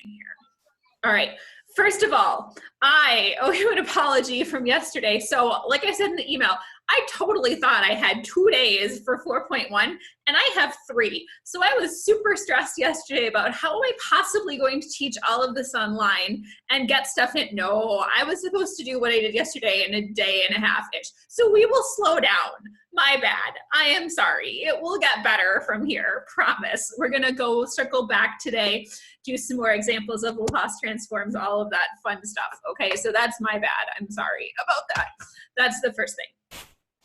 here. All right. First of all, I owe you an apology from yesterday. So like I said in the email, I totally thought I had 2 days for 4.1 and I have 3. So I was super stressed yesterday about how am I possibly going to teach all of this online and get stuff in. No, I was supposed to do what I did yesterday in a day and a half-ish. So we will slow down. My bad. I am sorry. It will get better from here, promise. We're gonna go circle back today, do some more examples of Laplace transforms, all of that fun stuff. Okay, so that's my bad. I'm sorry about that. That's the first thing.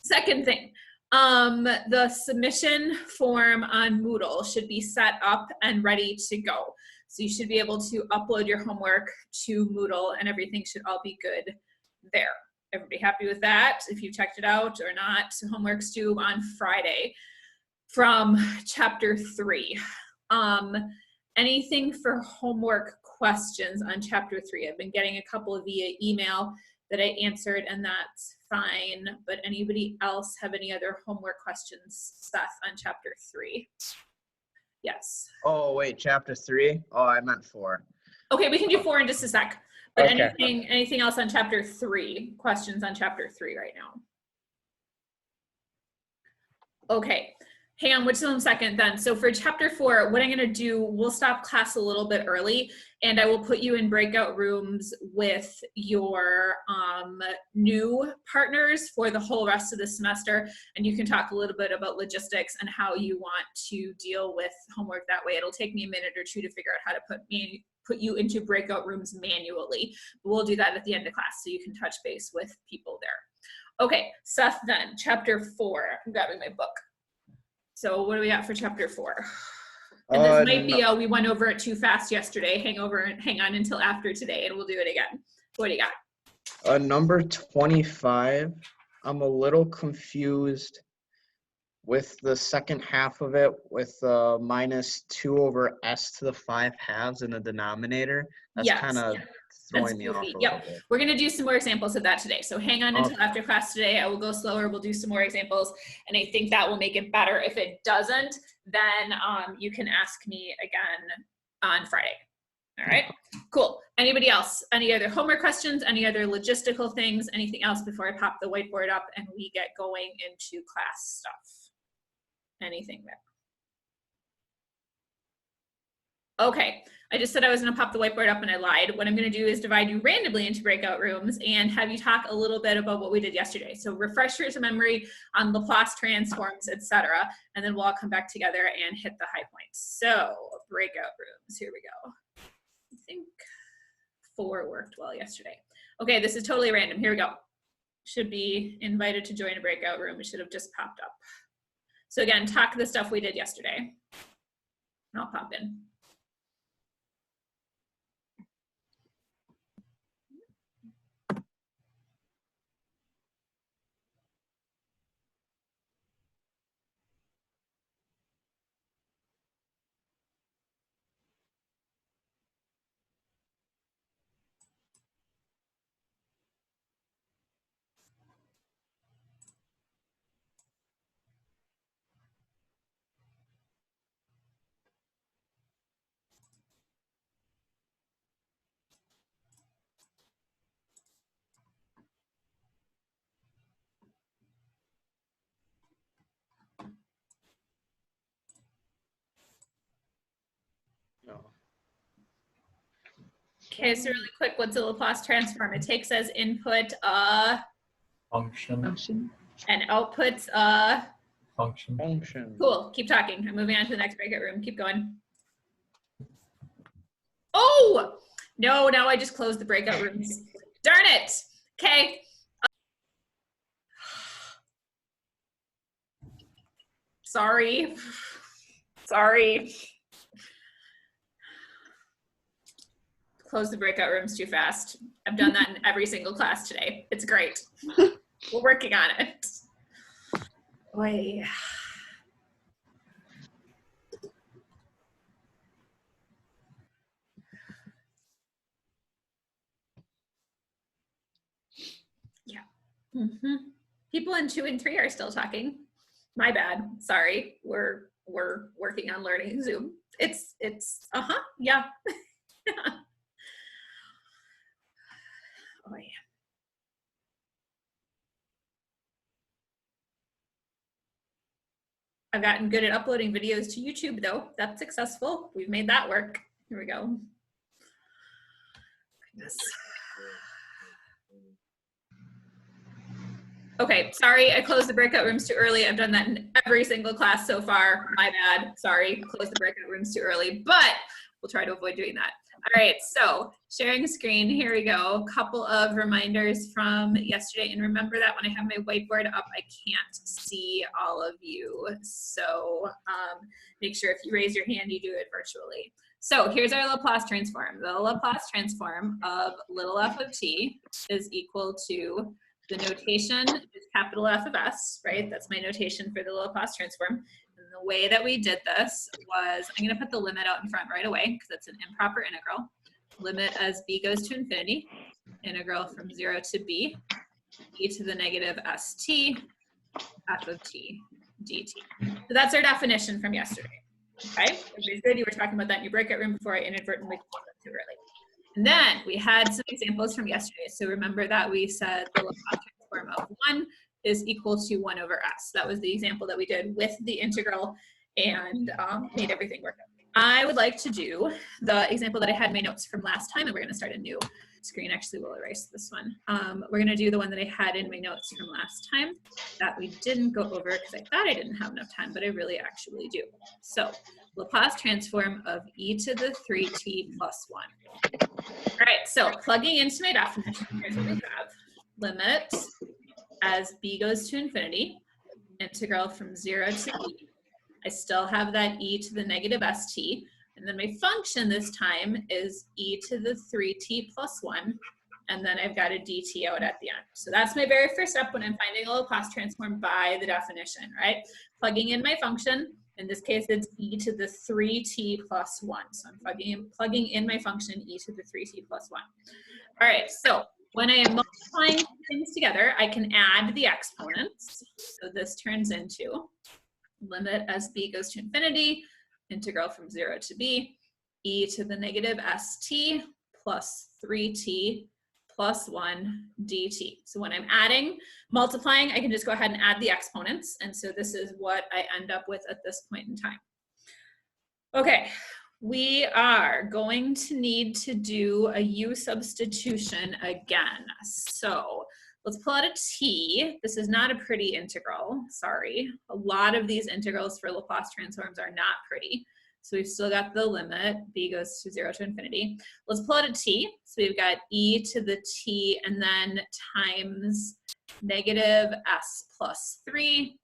Second thing, the submission form on Moodle should be set up and ready to go. So you should be able to upload your homework to Moodle and everything should all be good there. Everybody happy with that? If you checked it out or not, homework's due on Friday from chapter 3. Anything for homework questions on chapter 3? I've been getting a couple via email that I answered and that's fine, but anybody else have any other homework questions, Seth, on chapter 3? Yes. Oh, wait, chapter 3? Oh, I meant 4. Okay, we can do 4 in just a sec. But Okay. anything else on chapter 3? Questions on chapter 3 right now? Okay, hang on just 1 second then. So for chapter 4, what I'm gonna do, we'll stop class a little bit early and I will put you in breakout rooms with your new partners for the whole rest of the semester. And you can talk a little bit about logistics and how you want to deal with homework that way. It'll take me a minute or 2 to figure out how to put you into breakout rooms manually. But we'll do that at the end of class so you can touch base with people there. Okay, Seth then, chapter 4. I'm grabbing my book. So what do we got for chapter 4? And this might be, we went over it too fast yesterday. Hang on until after today and we'll do it again. What do you got? Number 25, I'm a little confused with the second half of it with minus 2 over s to the 5 halves in the denominator. That's kind of throwing me off a little bit. We're going to do some more examples of that today. So hang on until after class today. I will go slower. We'll do some more examples. And I think that will make it better. If it doesn't, then you can ask me again on Friday. All right, cool. Anybody else? Any other homework questions? Any other logistical things? Anything else before I pop the whiteboard up and we get going into class stuff? Anything there? Okay, I just said I was gonna pop the whiteboard up and I lied. What I'm gonna do is divide you randomly into breakout rooms and have you talk a little bit about what we did yesterday. So refresh your memory on Laplace transforms, etc. And then we'll all come back together and hit the high points. So breakout rooms, here we go. I think 4 worked well yesterday. Okay, this is totally random, here we go. Should be invited to join a breakout room. It should have just popped up. So again, talk the stuff we did yesterday. And I'll pop in. Okay, so really quick, what's a Laplace transform? It takes as input a function and outputs a function. Cool, keep talking. I'm moving on to the next breakout room. Keep going. Oh, no, now I just closed the breakout rooms. Darn it. Okay. Sorry. Sorry. Close the breakout rooms too fast. I've done that in every single class today. It's great. We're working on it. Oy. Yeah. People in 2 and 3 are still talking. My bad. Sorry. We're working on learning Zoom. It's yeah. have gotten good at uploading videos to YouTube though. That's successful. We've made that work. Here we go. Goodness. Okay, sorry, I closed the breakout rooms too early. I've done that in every single class so far. My bad, sorry, closed the breakout rooms too early, but we'll try to avoid doing that. All right, so sharing screen, here we go. A couple of reminders from yesterday. And remember that when I have my whiteboard up, I can't see all of you. So make sure if you raise your hand, you do it virtually. So here's our Laplace transform. The Laplace transform of little f of t is equal to, the notation is capital F of s, right? That's my notation for the Laplace transform. And the way that we did this was, I'm going to put the limit out in front right away because it's an improper integral. Limit as b goes to infinity, integral from 0 to b, e to the negative st, f of t dt. So that's our definition from yesterday. Okay, everybody's good? You were talking about that in your breakout room before I inadvertently closed it too early. And then we had some examples from yesterday. So remember that we said the Laplace transform of 1 is equal to 1 over s. That was the example that we did with the integral and made everything work out. I would like to do the example that I had in my notes from last time, and we're going to start a new screen. Actually, we'll erase this one. We're going to do the one that I had in my notes from last time that we didn't go over because I thought I didn't have enough time, but I really actually do. So Laplace transform of e to the 3t plus 1. All right, so plugging into my definition, here's what we have. Limit as b goes to infinity, integral from 0 to e. I still have that e to the negative st, and then my function this time is e to the 3t plus 1, and then I've got a dt out at the end. So that's my very first step when I'm finding a Laplace transform by the definition, right? Plugging in my function. In this case, it's e to the 3t plus 1. So I'm plugging in my function e to the 3t plus 1. All right, so when I am multiplying things together, I can add the exponents. So this turns into limit as b goes to infinity, integral from 0 to b, e to the negative st plus 3t plus 1 dt. So when I'm multiplying, I can just go ahead and add the exponents. And so this is what I end up with at this point in time. Okay, we are going to need to do a u substitution again. So let's pull out a t. This is not a pretty integral, sorry. A lot of these integrals for Laplace transforms are not pretty. So we've still got the limit, b goes to 0 to infinity. Let's pull out a t. So we've got e to the t and then times negative s plus 3.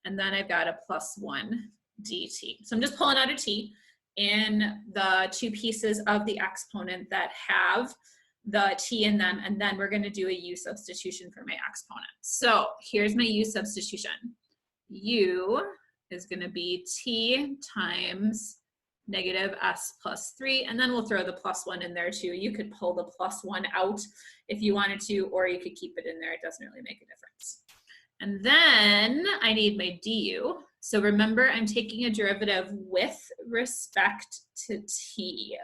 And then I've got a plus 1 dt. So I'm just pulling out a t in the two pieces of the exponent that have the t in them, and then we're going to do a u substitution for my exponent. So here's my u substitution. U is going to be t times negative s plus 3, and then we'll throw the plus 1 in there too. You could pull the plus 1 out if you wanted to, or you could keep it in there. It doesn't really make a difference. And then I need my du. So remember, I'm taking a derivative with respect to t.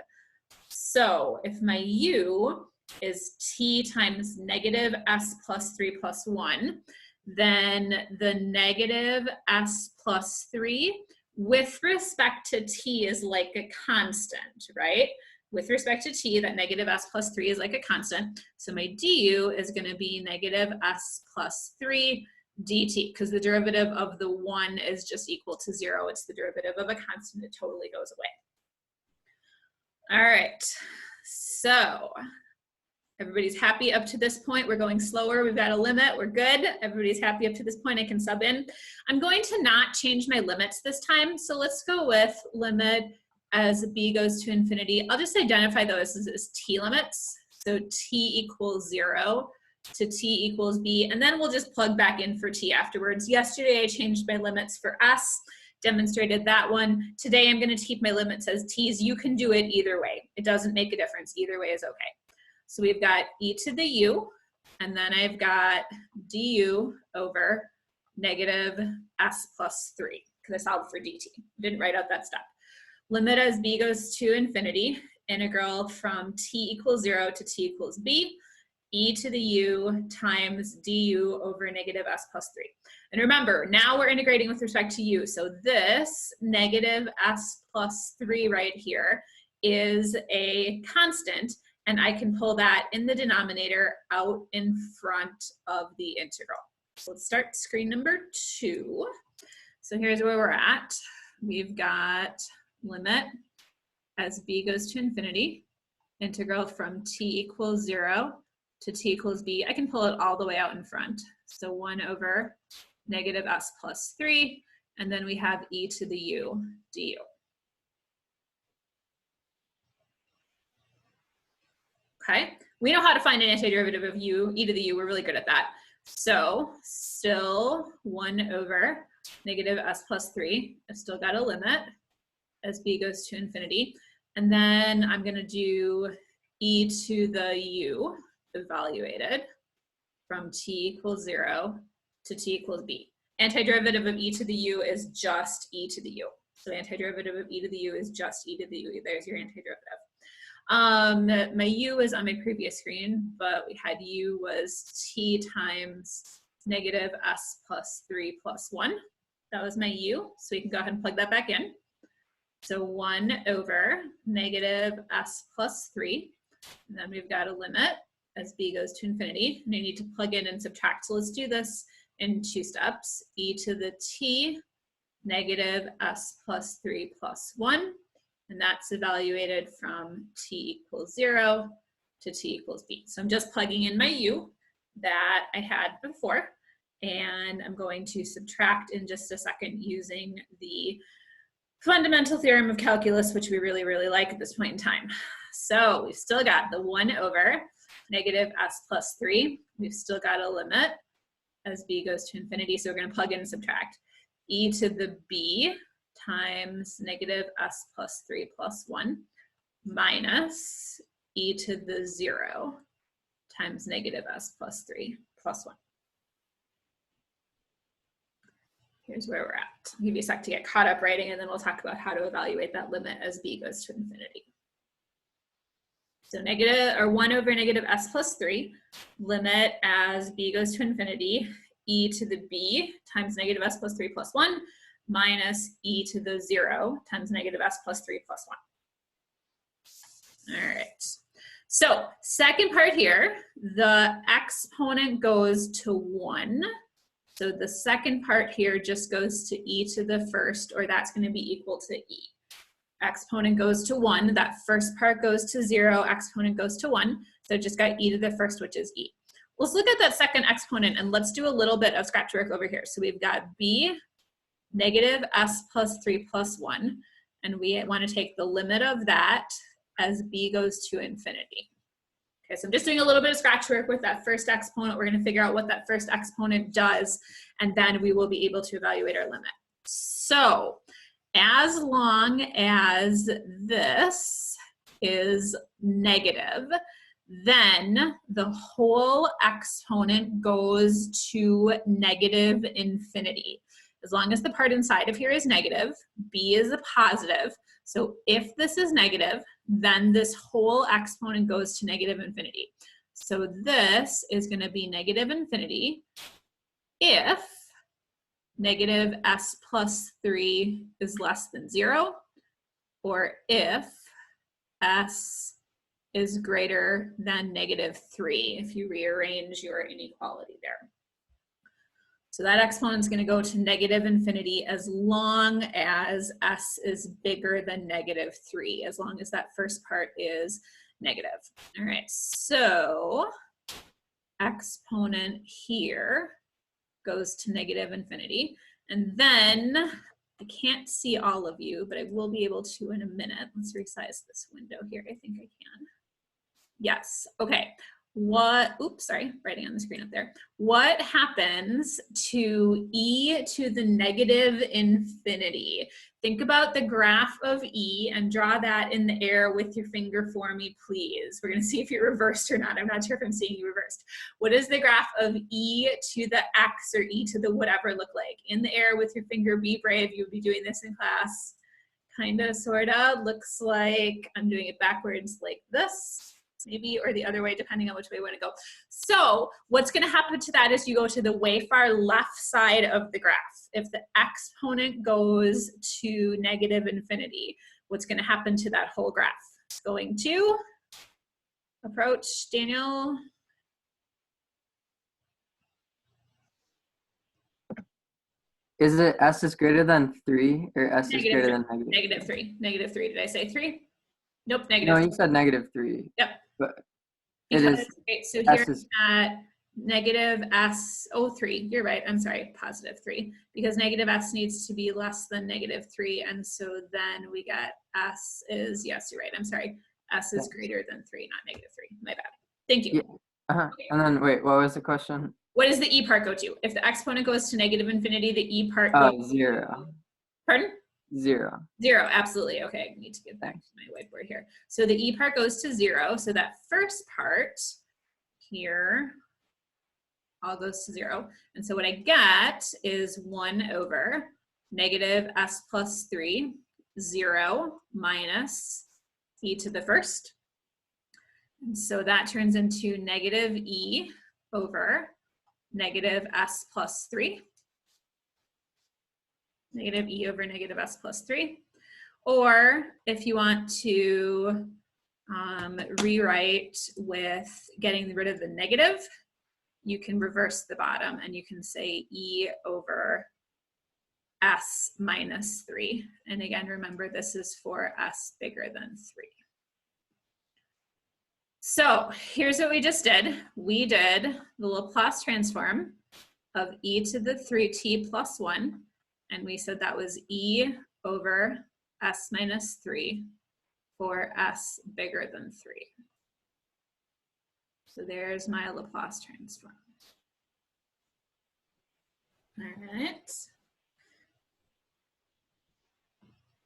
So if my u is t times negative s plus 3 plus 1, then the negative s plus 3 with respect to t is like a constant, right? With respect to t, that negative s plus 3 is like a constant. So my du is going to be negative s plus 3 dt, because the derivative of the 1 is just equal to 0. It's the derivative of a constant. It totally goes away. All right, so everybody's happy up to this point. We're going slower. We've got a limit. We're good. Everybody's happy up to this point. I can sub in. I'm going to not change my limits this time. So let's go with limit as b goes to infinity. I'll just identify those as t limits. So t equals 0 to t equals b, and then we'll just plug back in for t afterwards. Yesterday I changed my limits for s, demonstrated that one. Today I'm going to keep my limits as t's. You can do it either way. It doesn't make a difference. Either way is okay. So we've got e to the u, and then I've got du over negative s plus 3, because I solved for dt. Didn't write out that step. Limit as b goes to infinity, integral from t equals 0 to t equals b, e to the u times du over negative s plus 3. And remember, now we're integrating with respect to u. So this negative s plus 3 right here is a constant, and I can pull that in the denominator out in front of the integral. So let's start screen number 2. So here's where we're at. We've got limit as b goes to infinity, integral from t equals 0 to t equals b. I can pull it all the way out in front. So 1 over negative s plus 3, and then we have e to the u du. Okay, we know how to find an antiderivative of u, e to the u. We're really good at that. So still 1 over negative s plus 3. I've still got a limit as b goes to infinity. And then I'm going to do e to the u evaluated from t equals 0 to t equals b. Antiderivative of e to the u is just e to the u. So antiderivative of e to the u is just e to the u. There's your antiderivative. My u is on my previous screen, but we had u was t times negative s plus 3 plus 1. That was my u, so we can go ahead and plug that back in. So 1 over negative s plus 3, and then we've got a limit as b goes to infinity, and I need to plug in and subtract. So let's do this in 2 steps. E to the t negative s plus 3 plus 1, and that's evaluated from t equals 0 to t equals b. So I'm just plugging in my u that I had before, and I'm going to subtract in just a second using the fundamental theorem of calculus, which we really, really like at this point in time. So we've still got the 1 over negative s plus 3. We've still got a limit as b goes to infinity, so we're going to plug in and subtract. E to the b times negative s plus 3 plus 1 minus e to the 0 times negative s plus 3 plus 1. Here's where we're at. I'll give you a sec to get caught up writing, and then we'll talk about how to evaluate that limit as b goes to infinity. So 1 over negative s plus 3, limit as b goes to infinity, e to the b times negative s plus 3 plus 1 minus e to the 0 times negative s plus 3 plus 1. All right. So second part here, the exponent goes to 1. So the second part here just goes to e to the first, or that's going to be equal to e. Exponent goes to 1. That first part goes to 0. Exponent goes to 1. So just got e to the first, which is e. Let's look at that second exponent, and let's do a little bit of scratch work over here. So we've got b negative s plus 3 plus 1, and we want to take the limit of that as b goes to infinity. Okay, so I'm just doing a little bit of scratch work with that first exponent. We're going to figure out what that first exponent does, and then we will be able to evaluate our limit. So as long as this is negative, then the whole exponent goes to negative infinity. As long as the part inside of here is negative, b is a positive. So if this is negative, then this whole exponent goes to negative infinity. So this is going to be negative infinity if negative s plus 3 is less than 0, or if s is greater than negative 3, if you rearrange your inequality there. So that exponent is going to go to negative infinity as long as s is bigger than negative 3, as long as that first part is negative. All right, so exponent here goes to negative infinity. And then, I can't see all of you, but I will be able to in a minute. Let's resize this window here. I think I can. Yes, okay. Oops, sorry, writing on the screen up there. What happens to e to the negative infinity? Think about the graph of e and draw that in the air with your finger for me, please. We're gonna see if you're reversed or not. I'm not sure if I'm seeing you reversed. What does the graph of e to the x or e to the whatever look like? In the air with your finger, be brave, you'll be doing this in class. Kinda, sorta, looks like I'm doing it backwards like this. Maybe, or the other way, depending on which way we want to go. So what's going to happen to that is you go to the way far left side of the graph. If the exponent goes to negative infinity, what's going to happen to that whole graph? It's going to approach, Daniel. Is it s is greater than 3 or s is greater than negative? Negative 3. Negative 3. Did I say 3? Nope, No, negative. you said negative 3. Yep. But Because, it is. okay, so S here is- at negative s, oh, 3. You're right. I'm sorry, positive 3. Because negative s needs to be less than negative 3. And so then we get s is, yes, you're right. I'm sorry. S is greater than 3, not negative 3. My bad. Thank you. Yeah. Okay. And then, wait, what was the question? What does the e part go to? If the exponent goes to negative infinity, the e part Oh, goes 0. Pardon? 0. 0, absolutely. Okay, I need to get back to my whiteboard here. So the e part goes to 0. So that first part here all goes to 0. And so what I get is 1 over negative s plus 3, 0 minus e to the first. And so that turns into negative e over negative s plus 3. Negative e over negative s plus 3. Or if you want to rewrite with getting rid of the negative, you can reverse the bottom and you can say e over s minus 3. And again, remember this is for s bigger than 3. So here's what we just did. We did the Laplace transform of e to the 3t plus 1. And we said that was e over s minus 3 for s bigger than 3. So there's my Laplace transform. All right.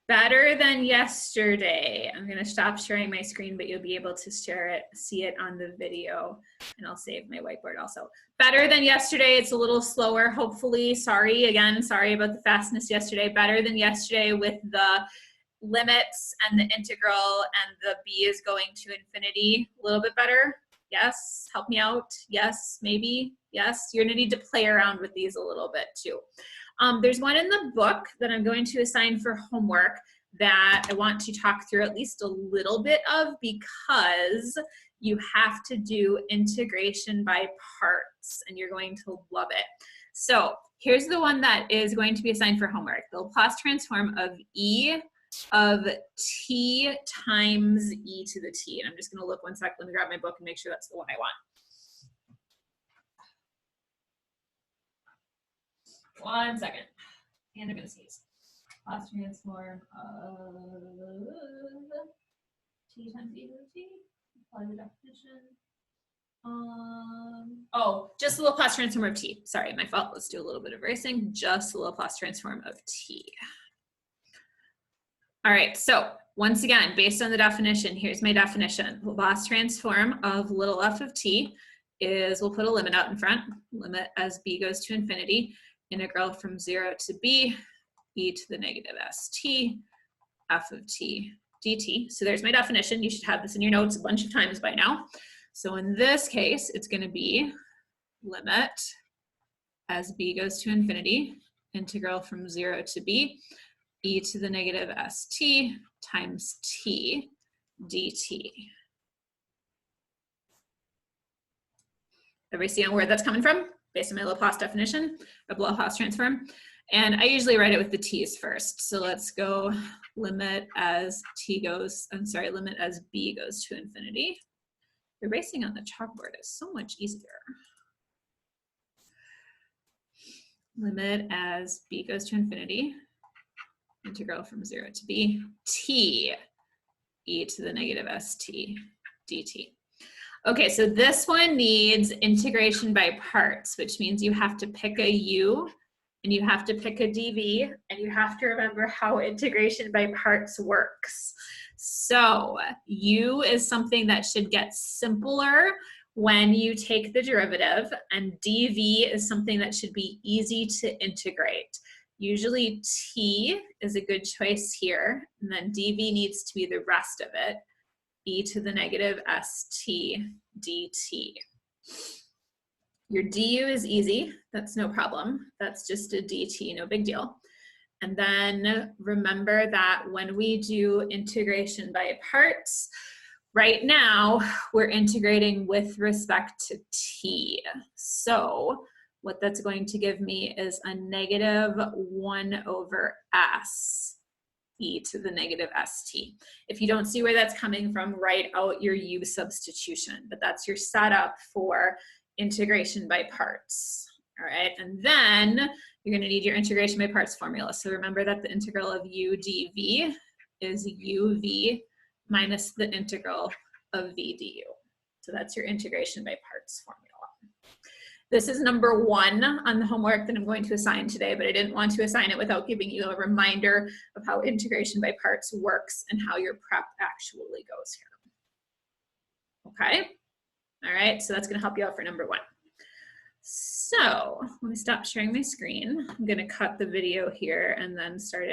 Better than yesterday. I'm going to stop sharing my screen, but you'll be able to see it on the video, and I'll save my whiteboard also. Better than yesterday. It's a little slower, hopefully. Sorry about the fastness yesterday. Better than yesterday with the limits and the integral and the b is going to infinity. A little bit better. Yes. Help me out. Yes. Maybe. Yes. You're going to need to play around with these a little bit too. There's one in the book that I'm going to assign for homework that I want to talk through at least a little bit of, because you have to do integration by parts and you're going to love it. So here's the one that is going to be assigned for homework. The Laplace transform of e of t times e to the t. And I'm just going to look one sec. Let me grab my book and make sure that's the one I want. One second. And I'm going to sneeze. Laplace transform of t times e to the t. Apply the definition. Oh, just the Laplace transform of t. Sorry, my fault. Let's do a little bit of erasing. Just the Laplace transform of t. All right, so once again, based on the definition, here's my definition. Laplace transform of little f of t is, we'll put a limit out in front, limit as b goes to infinity, integral from 0 to b, e to the negative st, f of t dt. So there's my definition. You should have this in your notes a bunch of times by now. So in this case, it's going to be limit as b goes to infinity, integral from 0 to b, e to the negative st times t dt. Everybody see where that's coming from? Based on my Laplace definition of Laplace transform. And I usually write it with the t's first. So let's go limit as limit as b goes to infinity. Erasing on the chalkboard is so much easier. Limit as b goes to infinity, integral from 0 to b, t e to the negative st dt. Okay, so this one needs integration by parts, which means you have to pick a u and you have to pick a dv, and you have to remember how integration by parts works. So u is something that should get simpler when you take the derivative, and dv is something that should be easy to integrate. Usually t is a good choice here, and then dv needs to be the rest of it, e to the negative st dt. Your du is easy. That's no problem. That's just a dt, no big deal. And then remember that when we do integration by parts, right now we're integrating with respect to t. So what that's going to give me is a negative 1 over s e to the negative st. If you don't see where that's coming from, write out your u substitution, but that's your setup for integration by parts. All right, and then you're going to need your integration by parts formula. So remember that the integral of u dv is uv minus the integral of v du. So that's your integration by parts formula. This is number 1 on the homework that I'm going to assign today, but I didn't want to assign it without giving you a reminder of how integration by parts works and how your prep actually goes here. Okay? All right, so that's going to help you out for number 1. So let me stop sharing my screen. I'm going to cut the video here and then start it.